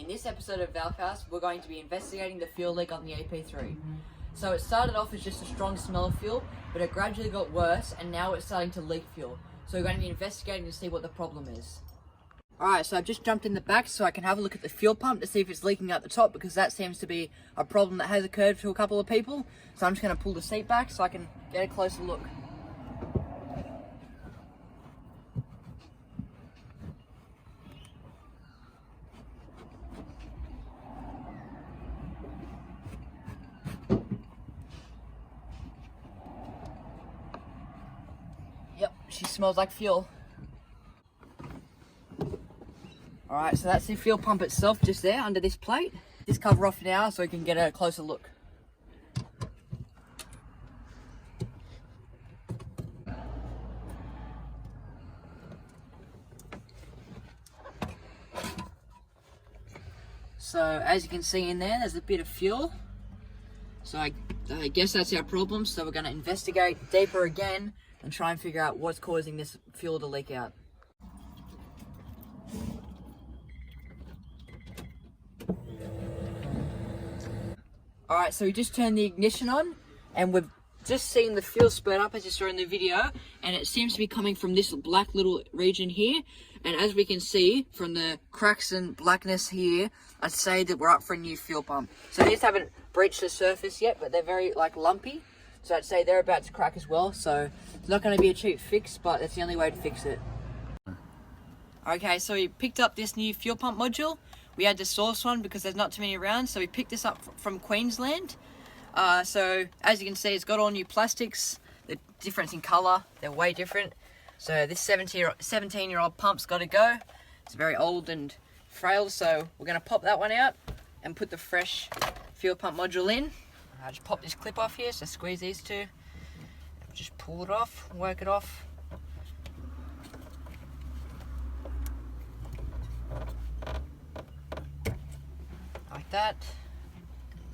In this episode of Valcast, we're going to be investigating the fuel leak on the EP3. So it started off as just a strong smell of fuel, but it gradually got worse and now it's starting to leak fuel. So we're going to be investigating to see what the problem is. Alright, so I've just jumped in the back so I can have a look at the fuel pump to see if it's leaking out the top, because that seems to be a problem that has occurred to a couple of people. So I'm just going to pull the seat back so I can get a closer look. Yep, she smells like fuel. Alright, so that's the fuel pump itself just there under this plate. This cover off now so we can get a closer look. So as you can see in there's a bit of fuel. So I guess that's our problem. So we're going to investigate deeper again and try and figure out what's causing this fuel to leak out. Alright, so we just turned the ignition on and we've just seen the fuel spurt up as you saw in the video, and it seems to be coming from this black little region here. And as we can see from the cracks and blackness here, I'd say that we're up for a new fuel pump. So these haven't breached the surface yet, but they're very lumpy. So I'd say they're about to crack as well. So it's not going to be a cheap fix, but it's the only way to fix it. Okay, so we picked up this new fuel pump module. We had to source one because there's not too many around, so we picked this up from Queensland. So as you can see, it's got all new plastics. The difference in colour, they're way different. So this 17-year-old pump's got to go. It's very old and frail, so we're going to pop that one out and put the fresh fuel pump module in. I'll just pop this clip off here, so squeeze these two. Just pull it off, work it off. Like that.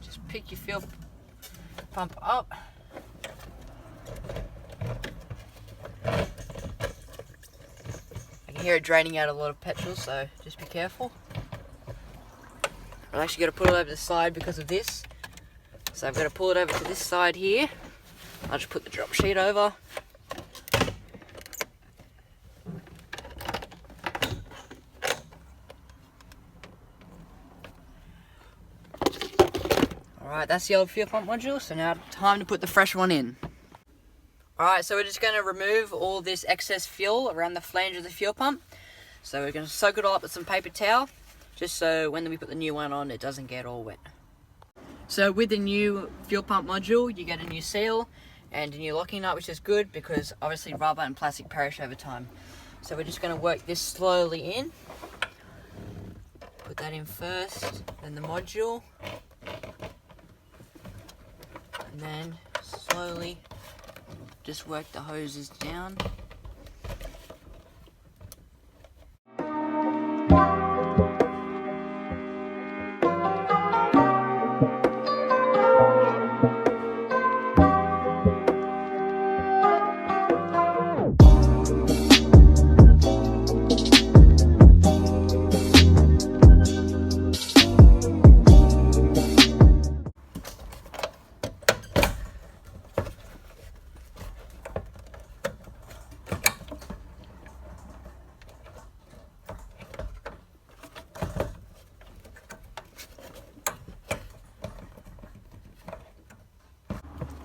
Just pick your fuel pump up. I can hear it draining out a lot of petrol, so just be careful. I'm actually going to put it over the side because of this. So I've got to pull it over to this side here. I'll just put the drop sheet over. Alright, that's the old fuel pump module, so now time to put the fresh one in. Alright, so we're just going to remove all this excess fuel around the flange of the fuel pump. So we're going to soak it all up with some paper towel, just so when we put the new one on, it doesn't get all wet. So with the new fuel pump module, you get a new seal and a new locking nut, which is good because obviously rubber and plastic perish over time. So we're just going to work this slowly in. Put that in first, then the module. And then slowly just work the hoses down.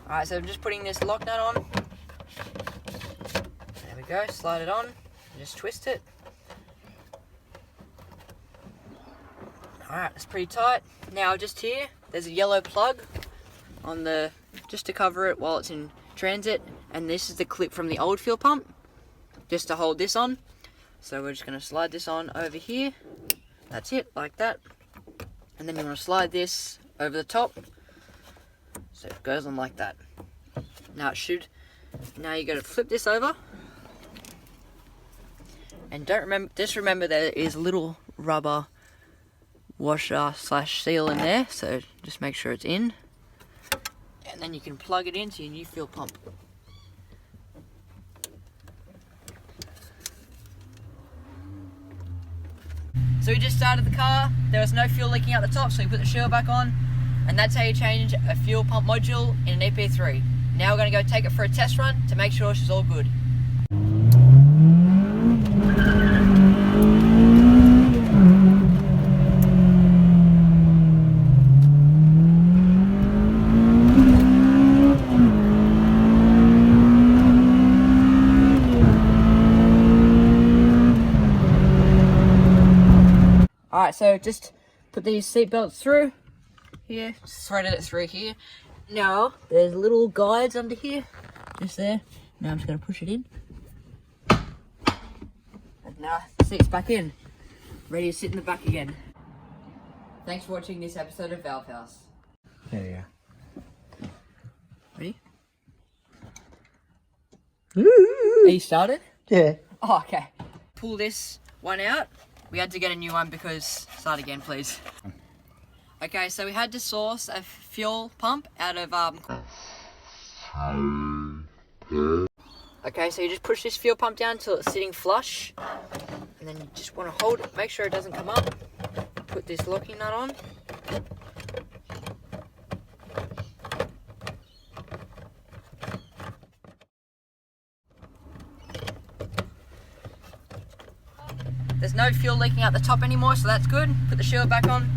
Alright, so I'm just putting this lock nut on. There we go, slide it on, just twist it. Alright, it's pretty tight. Now just here, there's a yellow plug on the, just to cover it while it's in transit, and this is the clip from the old fuel pump, just to hold this on. So we're just going to slide this on over here. That's it, like that. And then you want to slide this over the top. So it goes on like that. Now it should. Now you got to flip this over, and just remember there is a little rubber washer / seal in there. So just make sure it's in, and then you can plug it into your new fuel pump. So we just started the car, there was no fuel leaking out the top, so we put the shield back on, and that's how you change a fuel pump module in an EP3. Now we're going to go take it for a test run to make sure she's all good. Alright, so just put these seat belts through here, threaded it through here. Now, there's little guides under here, just there. Now I'm just going to push it in. And now the seat's back in, ready to sit in the back again. Thanks for watching this episode of Valve House. There you Ready? go. Are you started? Yeah. Oh, okay. Pull this one out. We had to get a new one because... Start again, please. Okay, so we had to source a fuel pump out of... Okay, so you just push this fuel pump down until it's sitting flush. And then you just want to hold it, make sure it doesn't come up. Put this locking nut on. There's no fuel leaking out the top anymore, so that's good. Put the shield back on.